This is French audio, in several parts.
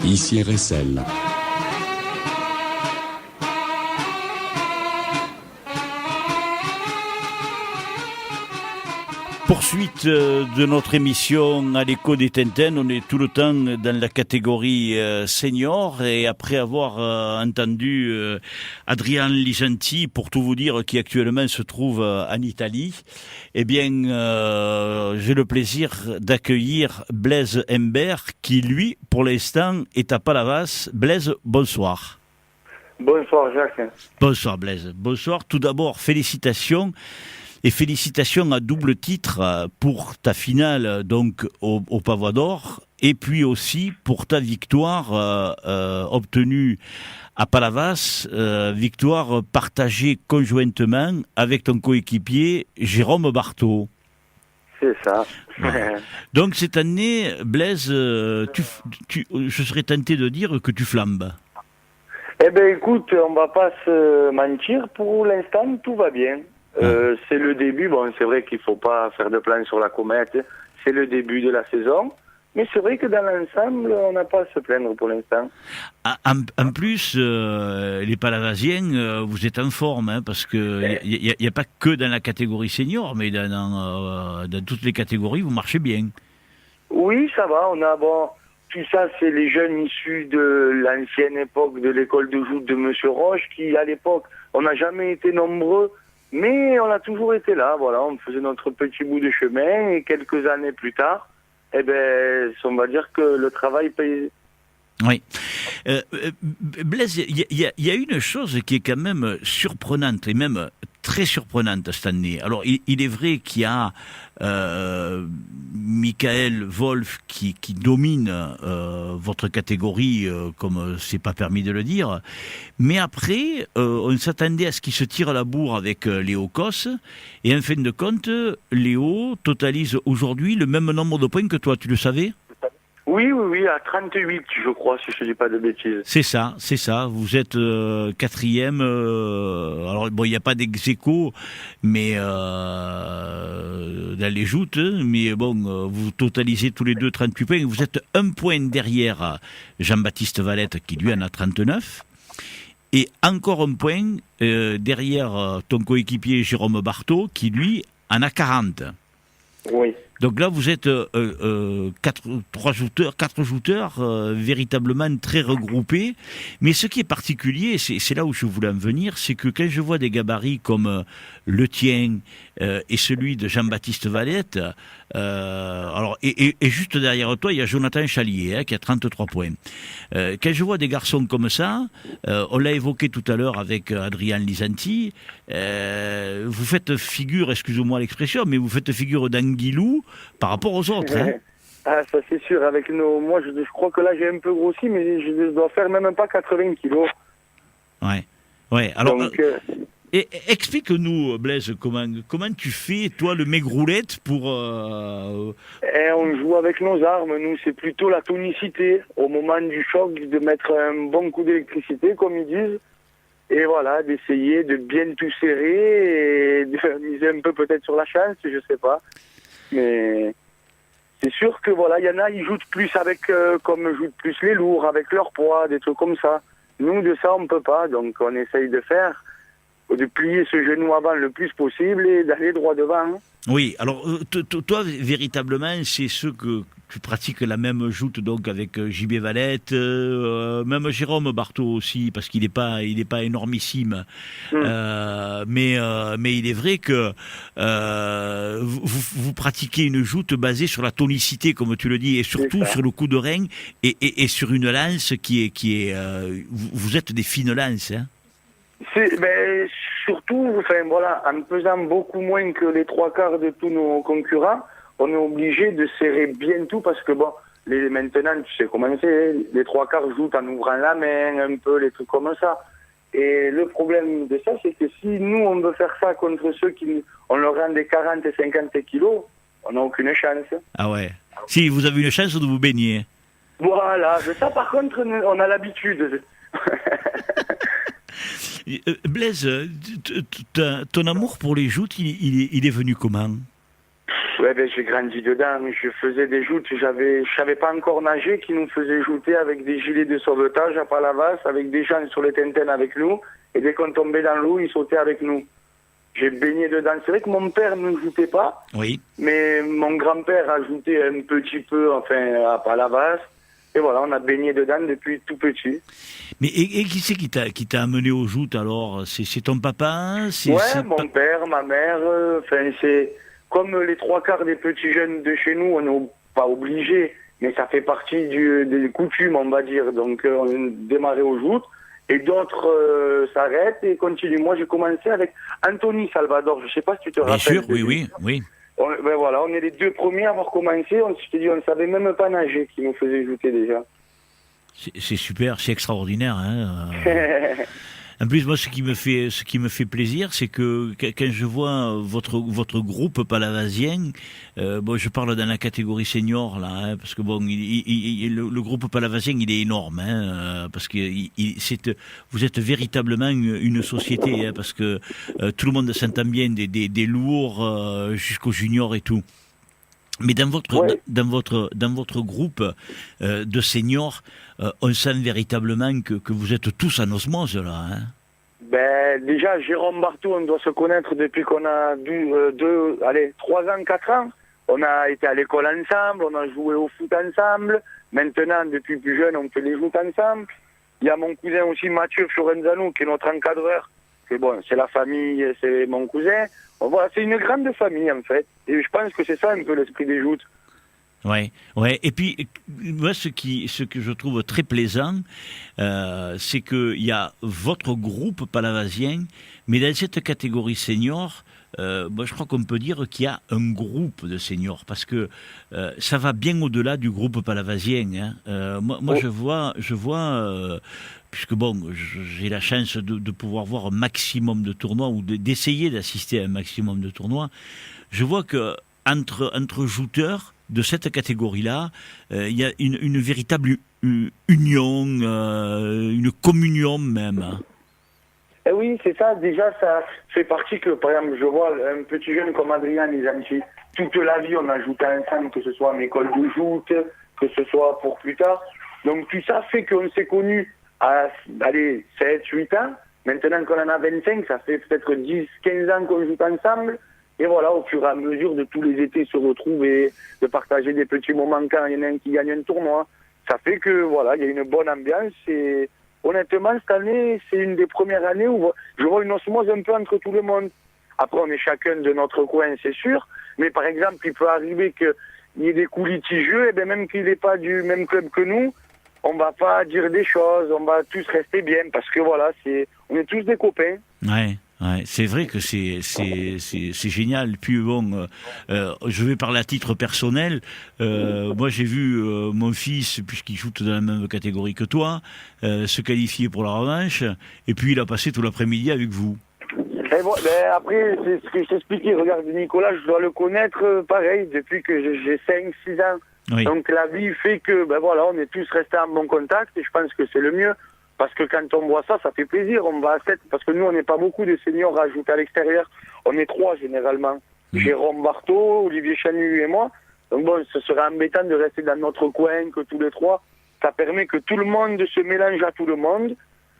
Ici RSL. Poursuite de notre émission à l'écho des Tintins. On est tout le temps dans la catégorie senior, et après avoir entendu Adrian Lisanti, pour tout vous dire, qui actuellement se trouve en Italie, eh bien j'ai le plaisir d'accueillir Blaise Humbert, qui lui, pour l'instant, est à Palavas. Blaise, bonsoir. Bonsoir Jacques. Bonsoir Blaise. Bonsoir. Tout d'abord, félicitations. Et félicitations à double titre pour ta finale donc au Pavois d'Or, et puis aussi pour ta victoire obtenue à Palavas, victoire partagée conjointement avec ton coéquipier Jérôme Barthaud. C'est ça. Ouais. Donc cette année, Blaise, je serais tenté de dire que tu flambes. Eh bien écoute, on va pas se mentir, pour l'instant tout va bien. C'est le début, bon c'est vrai qu'il faut pas faire de plan sur la comète, c'est le début de la saison, mais c'est vrai que dans l'ensemble, on n'a pas à se plaindre pour l'instant. En plus, les Palavasiens, vous êtes en forme, hein, parce que il y a pas que dans la catégorie senior, mais dans toutes les catégories, vous marchez bien. Oui, ça va, on a bon, tout ça c'est les jeunes issus de l'ancienne époque de l'école de joute de Monsieur Roche, qui à l'époque, on n'a jamais été nombreux, mais on a toujours été là, voilà, on faisait notre petit bout de chemin, et quelques années plus tard, eh ben, on va dire que le travail paye. Oui. Blaise, il y a une chose qui est quand même surprenante, et même très surprenante cette année. Alors, il est vrai qu'il y a Michael Wolf qui domine votre catégorie, comme c'est pas permis de le dire. Mais après, on s'attendait à ce qu'il se tire la bourre avec Léo Cos. Et en fin de compte, Léo totalise aujourd'hui le même nombre de points que toi. Tu le savais ? Oui, à 38, je crois, si je ne dis pas de bêtises. C'est ça. Vous êtes quatrième. Alors, bon, il n'y a pas d'ex-aequo, mais dans les joutes, mais bon, vous totalisez tous les deux 38 points. Vous êtes un point derrière Jean-Baptiste Valette, qui lui en a 39. Et encore un point derrière ton coéquipier Jérôme Barthaud, qui lui en a 40. Oui. Donc là, vous êtes quatre jouteurs véritablement très regroupés. Mais ce qui est particulier, c'est là où je voulais en venir, c'est que quand je vois des gabarits comme le tien et celui de Jean-Baptiste Valette, alors et juste derrière toi, il y a Jonathan Chalier, qui a 33 points. Quand je vois des garçons comme ça, on l'a évoqué tout à l'heure avec Adrian Lisanti, vous faites figure, excusez-moi l'expression, mais vous faites figure d'anguilou par rapport aux autres. Hein. Ah, ça c'est sûr. Avec nos, moi, je crois que là j'ai un peu grossi, mais je dois faire même pas 80 kilos. Ouais. Alors, donc, explique-nous, Blaise, comment tu fais, toi, le maigroulette pour... on joue avec nos armes. Nous, c'est plutôt la tonicité au moment du choc, de mettre un bon coup d'électricité, comme ils disent. Et voilà, d'essayer de bien tout serrer et de miser un peu peut-être sur la chance, je sais pas. Mais c'est sûr que voilà, il y en a, ils jouent plus avec, comme jouent plus les lourds, avec leur poids, des trucs comme ça. Nous, de ça, on peut pas. Donc, on essaye de faire, de plier ce genou avant le plus possible et d'aller droit devant. Hein. Oui, alors, toi, véritablement, c'est ce que tu pratiques la même joute donc avec JB Valette, même Jérôme Barthaud aussi, parce qu'il n'est pas énormissime. Mais il est vrai que vous pratiquez une joute basée sur la tonicité, comme tu le dis, et surtout sur le coup de rein et sur une lance qui est vous êtes des fines lances, hein. Ben, surtout, enfin voilà, en pesant beaucoup moins que les trois quarts de tous nos concurrents, on est obligé de serrer bien tout parce que bon, maintenant, tu sais comment c'est, les trois quarts jouent en ouvrant la main, un peu, les trucs comme ça. Et le problème de ça, c'est que si nous, on veut faire ça contre ceux qui, on leur rend des 40 et 50 kilos, on n'a aucune chance. Ah ouais. Si, vous avez une chance de vous baigner. Voilà, mais ça par contre, on a l'habitude. Blaise, ton amour pour les joutes, il est venu comment ? Ouais, ben, j'ai grandi dedans. Je faisais des joutes. Je savais pas encore nager, qui nous faisait jouter avec des gilets de sauvetage à Palavas, avec des gens sur les tintaines avec nous. Et dès qu'on tombait dans l'eau, ils sautaient avec nous. J'ai baigné dedans. C'est vrai que mon père ne joutait pas. Oui. Mais mon grand-père a joué un petit peu, enfin, à Palavas. Et voilà, on a baigné dedans depuis tout petit. Mais et qui c'est qui t'a amené aux joutes alors? C'est ton papa? Mon père, ma mère. Enfin, c'est comme les trois quarts des petits jeunes de chez nous, on n'est pas obligés, mais ça fait partie des coutumes, on va dire. Donc, on démarrait aux joutes. Et d'autres s'arrêtent et continuent. Moi, j'ai commencé avec Anthony Salvador. Je ne sais pas si tu te rappelles. Bien sûr, oui. Ben voilà, on est les deux premiers à avoir commencé. Je te dis, on ne savait même pas nager, qui nous faisait jouter déjà. C'est super, c'est extraordinaire. Hein. En plus, moi, ce qui me fait plaisir, c'est que quand je vois votre groupe palavasien, bon, je parle dans la catégorie senior là, hein, parce que bon, le groupe palavasien, il est énorme, hein, parce que vous êtes véritablement une société, hein, parce que tout le monde s'entend bien, des lourds jusqu'aux juniors et tout. Mais dans votre groupe de seniors, on sent véritablement que vous êtes tous en osmose là. Hein. Ben déjà, Jérôme Bartou, on doit se connaître depuis qu'on a 3 ans, 4 ans. On a été à l'école ensemble, on a joué au foot ensemble. Maintenant, depuis plus jeune, on fait les joutes ensemble. Il y a mon cousin aussi, Mathieu Fiorenzano, qui est notre encadreur. C'est la famille, c'est mon cousin. Voilà, c'est une grande famille en fait. Et je pense que c'est ça un peu l'esprit des joutes. Ouais. Et puis moi, ce que je trouve très plaisant, c'est qu'il y a votre groupe palavasien, mais dans cette catégorie senior, moi je crois qu'on peut dire qu'il y a un groupe de seniors, parce que ça va bien au-delà du groupe palavasien. Hein. Moi je vois. Puisque bon, j'ai la chance de pouvoir voir un maximum de tournois ou d'essayer d'assister à un maximum de tournois, je vois que entre jouteurs de cette catégorie-là, il y a une véritable union, une communion même. Eh oui, c'est ça. Déjà, ça fait partie que, par exemple, je vois un petit jeune comme Adrien Nizamchi, toute la vie, on a joué ensemble, que ce soit en école de joute, que ce soit pour plus tard. Donc tout ça fait qu'on s'est connus à 7, 8 ans. Maintenant qu'on en a 25, ça fait peut-être 10, 15 ans qu'on joue ensemble. Et voilà, au fur et à mesure de tous les étés se retrouver, de partager des petits moments quand il y en a un qui gagne un tournoi. Ça fait que voilà, il y a une bonne ambiance et honnêtement, cette année, c'est une des premières années où je vois une osmose un peu entre tout le monde. Après, on est chacun de notre coin, c'est sûr. Mais par exemple, il peut arriver qu'il y ait des coups litigieux, et bien même qu'il n'est pas du même club que nous, on va pas dire des choses, on va tous rester bien parce que voilà, on est tous des copains. Ouais, c'est vrai que c'est génial. Puis bon, je vais parler à titre personnel. Moi, j'ai vu mon fils, puisqu'il joue dans la même catégorie que toi, se qualifier pour la revanche. Et puis, il a passé tout l'après-midi avec vous. Et bon, après, c'est ce que je t'expliquais. Regarde, Nicolas, je dois le connaître pareil depuis que j'ai 5-6 ans. Oui. Donc la vie fait que, on est tous restés en bon contact et je pense que c'est le mieux. Parce que quand on voit ça, ça fait plaisir. On va à 7, parce que nous, on n'est pas beaucoup de seniors à ajouter à l'extérieur. On est 3 généralement. Jérôme Barthaud, Olivier Chanu et moi. Donc bon, ce serait embêtant de rester dans notre coin que tous les 3. Ça permet que tout le monde se mélange à tout le monde.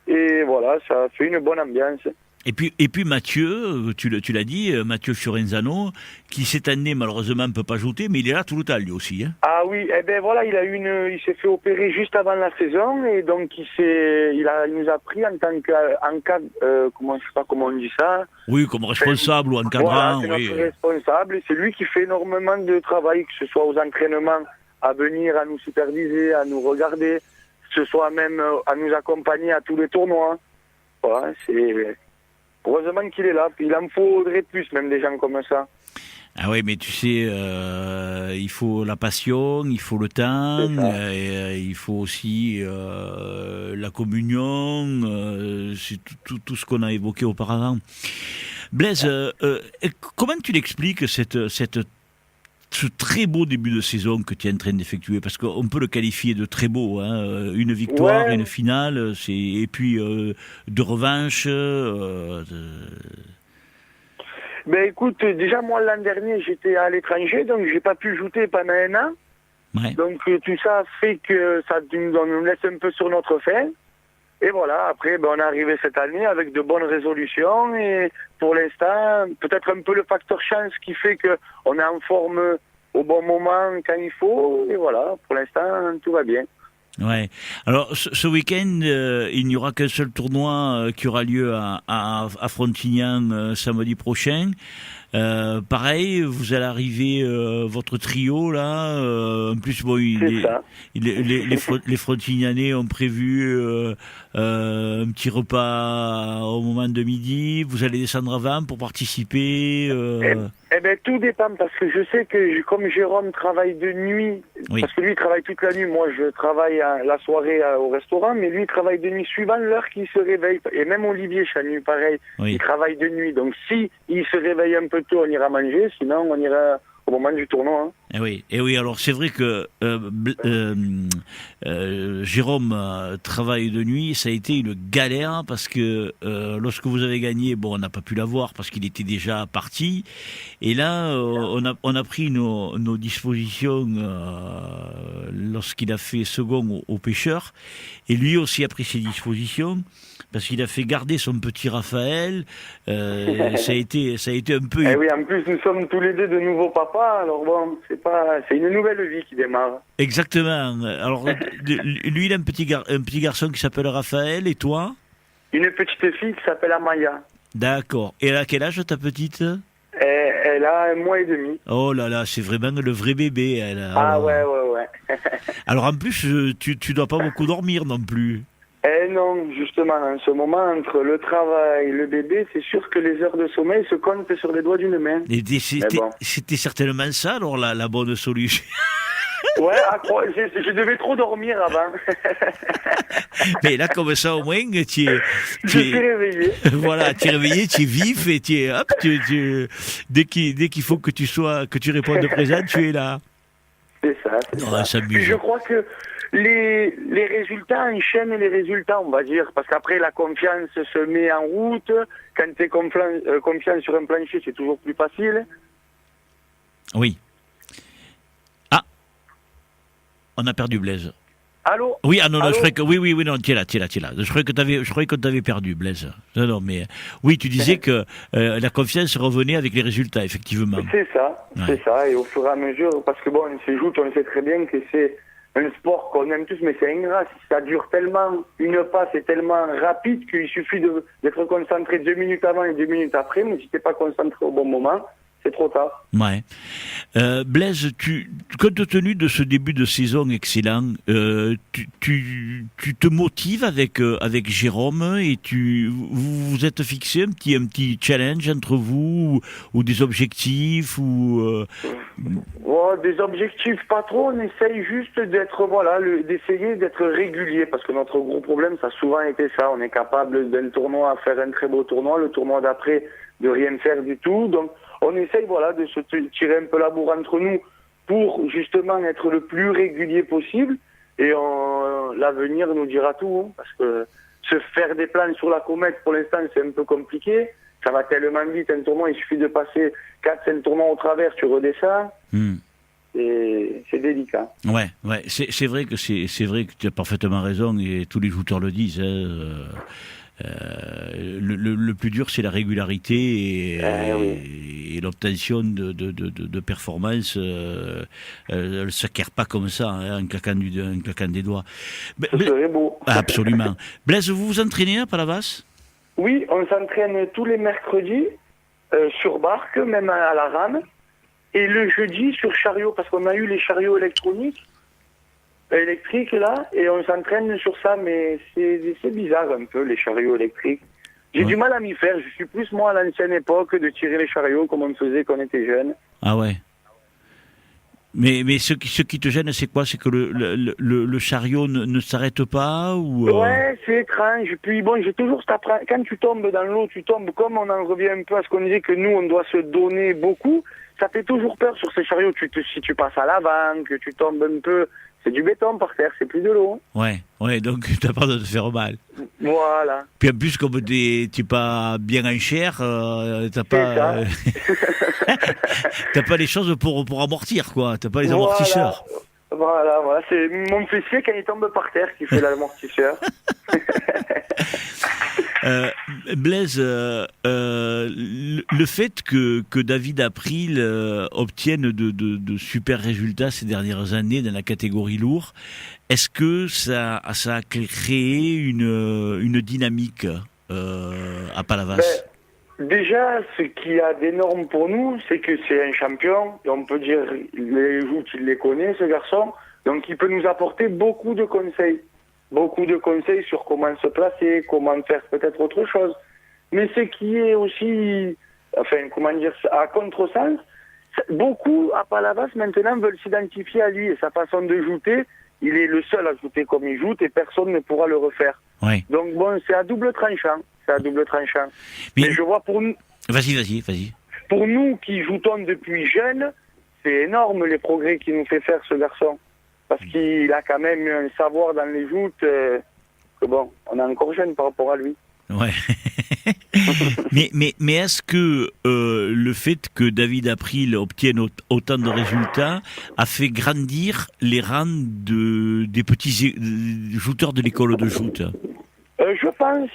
Et voilà, ça fait une bonne ambiance. Et puis Mathieu, tu l'as dit, Mathieu Fiorenzano, qui cette année malheureusement ne peut pas jouer, mais il est là tout le temps lui aussi. Hein. Ah oui, il s'est fait opérer juste avant la saison et donc il nous a pris en tant qu'encadre, je sais pas comment on dit ça. Oui, comme responsable ou encadrant. Voilà, c'est notre responsable et c'est lui qui fait énormément de travail, que ce soit aux entraînements, à venir, à nous superviser, à nous regarder, que ce soit même à nous accompagner à tous les tournois. Voilà, heureusement qu'il est là, il en faudrait plus, même des gens comme ça. Ah oui, mais tu sais, il faut la passion, il faut le temps, il faut aussi la communion, c'est tout ce qu'on a évoqué auparavant. Blaise, comment tu l'expliques ce très beau début de saison que tu es en train d'effectuer, parce qu'on peut le qualifier de très beau, hein, une victoire, une finale, et puis de revanche. Ben écoute, déjà moi l'an dernier j'étais à l'étranger, donc j'ai pas pu jouer pendant un an. Ouais. Donc tout ça fait que ça nous laisse un peu sur notre faim. Et voilà, après on est arrivé cette année avec de bonnes résolutions et pour l'instant, peut-être un peu le facteur chance qui fait que on est en forme au bon moment quand il faut. Et voilà, pour l'instant tout va bien. Ouais. Alors ce week-end, il n'y aura qu'un seul tournoi qui aura lieu à Frontignan samedi prochain. Pareil, vous allez arriver votre trio là. En plus, bon, les Frontignanais ont prévu un petit repas au moment de midi. Vous allez descendre avant pour participer. Eh ben tout dépend parce que je sais que comme Jérôme travaille de nuit, Oui. parce que lui il travaille toute la nuit, moi je travaille la soirée au restaurant, mais lui il travaille de nuit suivant l'heure qu'il se réveille. Et même Olivier Chanu, pareil, Oui. il travaille de nuit. Donc si il se réveille un peu tôt, on ira manger, sinon on ira au moment du tournoi. Hein. Et oui, alors c'est vrai que Jérôme travaille de nuit, ça a été une galère parce que lorsque vous avez gagné, bon, on n'a pas pu l'avoir parce qu'il était déjà parti. Et là, on a pris nos dispositions lorsqu'il a fait second au pêcheur. Et lui aussi a pris ses dispositions parce qu'il a fait garder son petit Raphaël. Ça a été un peu... Eh oui, en plus nous sommes tous les deux de nouveaux papas, alors bon, c'est une nouvelle vie qui démarre. Exactement. Alors, lui, il a un petit garçon qui s'appelle Raphaël, et toi? Une petite fille qui s'appelle Amaya. D'accord. Et elle a quel âge, ta petite? Elle a 1 mois et demi. Oh là là, c'est vraiment le vrai bébé, elle. Ah ouais. Alors, en plus, tu dois pas beaucoup dormir non plus. Eh non, justement, en ce moment, entre le travail et le bébé, c'est sûr que les heures de sommeil se comptent sur les doigts d'une main. C'était certainement ça, alors, la bonne solution. Ouais, je devais trop dormir avant. Mais là, comme ça, au moins, Je suis réveillé. Voilà, tu es réveillé, tu es vif, et dès qu'il faut que tu répondes présent, tu es là. C'est ça. Puis je crois que les résultats enchaînent les résultats, on va dire, parce qu'après la confiance se met en route. Quand tu es confiant sur un plancher, c'est toujours plus facile. Oui. Ah, on a perdu Blaise. Allô? Oui, ah non, Allô? je croyais que oui, non, tu es là. Je croyais qu'on t'avait perdu, Blaise. Non, mais oui, tu disais que la confiance revenait avec les résultats, effectivement. C'est ça, Ouais. c'est ça. Et au fur et à mesure, parce que bon, on se joue, on sait très bien que c'est un sport qu'on aime tous, mais c'est ingrat. Ça dure tellement, une passe est tellement rapide qu'il suffit d'être concentré 2 minutes avant et 2 minutes après, mais si t'es pas concentré au bon moment, c'est trop tard. Ouais. Blaise, compte tenu de ce début de saison excellent, tu te motives avec Jérôme et vous vous êtes fixé un petit challenge entre vous ou des objectifs ou Des objectifs pas trop, on essaye juste d'essayer d'être régulier, parce que notre gros problème, ça a souvent été ça. On est capable d'un tournoi à faire un très beau tournoi, le tournoi d'après de rien faire du tout. Donc on essaye de se tirer un peu la bourre entre nous pour justement être le plus régulier possible. Et l'avenir nous dira tout, hein, parce que se faire des plans sur la comète, pour l'instant, c'est un peu compliqué. Ça va tellement vite, un tournoi, il suffit de passer 4-5 tournois au travers, tu redescends. Et c'est délicat. Ouais, c'est vrai que tu as parfaitement raison et tous les joueurs le disent. Le plus dur, c'est la régularité et l'obtention de performances. Elle ne s'acquiert pas comme ça, hein, en claquant des doigts. Ce serait beau. Absolument. Blaise, vous vous entraînez à Palavas? Oui, on s'entraîne tous les mercredis sur barque, même à la rame. Et le jeudi sur chariot, parce qu'on a eu les chariots électriques là, et on s'entraîne sur ça, mais c'est bizarre un peu, les chariots électriques. J'ai du mal à m'y faire, je suis plus moi à l'ancienne époque de tirer les chariots comme on faisait quand on était jeune. Ah ouais. Mais ce qui te gêne, c'est quoi? C'est que le chariot ne s'arrête pas ou Ouais, c'est étrange. Puis bon, j'ai toujours quand tu tombes dans l'eau, tu tombes comme on en revient un peu à ce qu'on disait que nous, on doit se donner beaucoup. Ça fait toujours peur sur ces chariots. Si tu passes à l'avant, que tu tombes un peu, c'est du béton par terre, c'est plus de l'eau. Ouais, donc t'as peur de te faire mal. Voilà. Puis en plus, comme t'es pas bien en chair, t'as pas, t'as pas les choses pour amortir, quoi. T'as pas les amortisseurs. Voilà, c'est mon fessier quand il tombe par terre qui fait l'amortisseur. Blaise, le fait que David April obtienne de super résultats ces dernières années dans la catégorie lourd, est-ce que ça a créé une dynamique à Palavas? Déjà, ce qui a d'énorme pour nous, c'est que c'est un champion, et on peut dire, les joutes, il les connaît, ce garçon, donc il peut nous apporter beaucoup de conseils sur comment se placer, comment faire peut-être autre chose. Mais ce qui est aussi, à contresens, beaucoup à Palavas maintenant veulent s'identifier à lui et sa façon de jouter. Il est le seul à jouter comme il joue et personne ne pourra le refaire. Ouais. Donc bon, c'est à double tranchant. Mais je vois pour nous... Vas-y. Pour nous qui joutons depuis jeune, c'est énorme les progrès qu'il nous fait faire ce garçon. Parce qu'il a quand même un savoir dans les joutes que bon, on est encore jeune par rapport à lui. Ouais. mais est-ce que le fait que David April obtienne autant de résultats a fait grandir les rangs des petits jouteurs de l'école de joute? Je pense,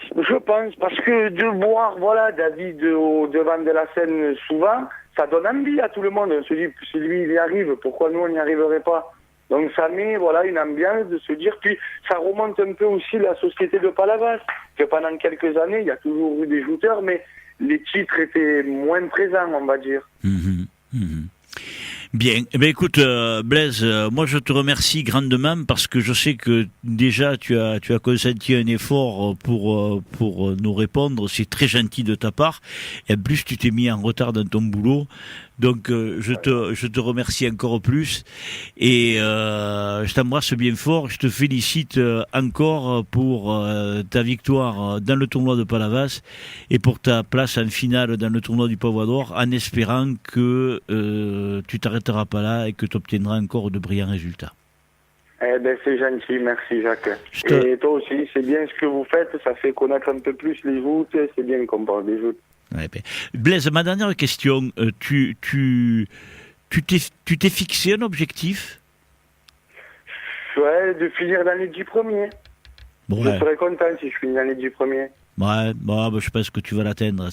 parce que de voir, David au devant de la scène souvent, ça donne envie à tout le monde. On se dit, si lui il y arrive, pourquoi nous on n'y arriverait pas? Donc ça met, une ambiance de se dire, puis ça remonte un peu aussi la société de Palavas, que pendant quelques années, il y a toujours eu des jouteurs, mais les titres étaient moins présents, on va dire. Bien. Eh bien, écoute, Blaise, moi je te remercie grandement parce que je sais que déjà tu as consenti un effort pour nous répondre. C'est très gentil de ta part. Et en plus, tu t'es mis en retard dans ton boulot. Donc, je te remercie encore plus. Et je t'embrasse bien fort. Je te félicite encore pour ta victoire dans le tournoi de Palavas et pour ta place en finale dans le tournoi du Pavois d'Or, en espérant que tu t'arrêteras pas là et que tu obtiendras encore de brillants résultats. C'est gentil, merci Jacques. Et toi aussi, c'est bien ce que vous faites, ça fait connaître un peu plus les joutes, c'est bien qu'on parle des joutes. Ouais, Blaise, ma dernière question, tu t'es fixé un objectif? Ouais, de finir dans les 10 premiers. Bon, je serais content si je finis dans les 10 premiers. Ouais, je pense que tu vas l'atteindre.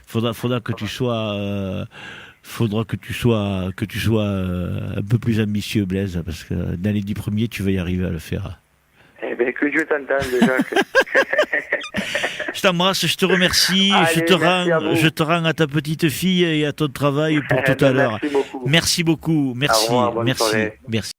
Faudra que tu sois un peu plus ambitieux, Blaise, parce que dans les 10 premiers, tu vas y arriver à le faire. Que Dieu t'entende déjà. Je t'embrasse, je te remercie. Allez, je te rends à ta petite fille et à ton travail pour tout à l'heure. Merci beaucoup. Merci. Au revoir, bonne soirée. Merci.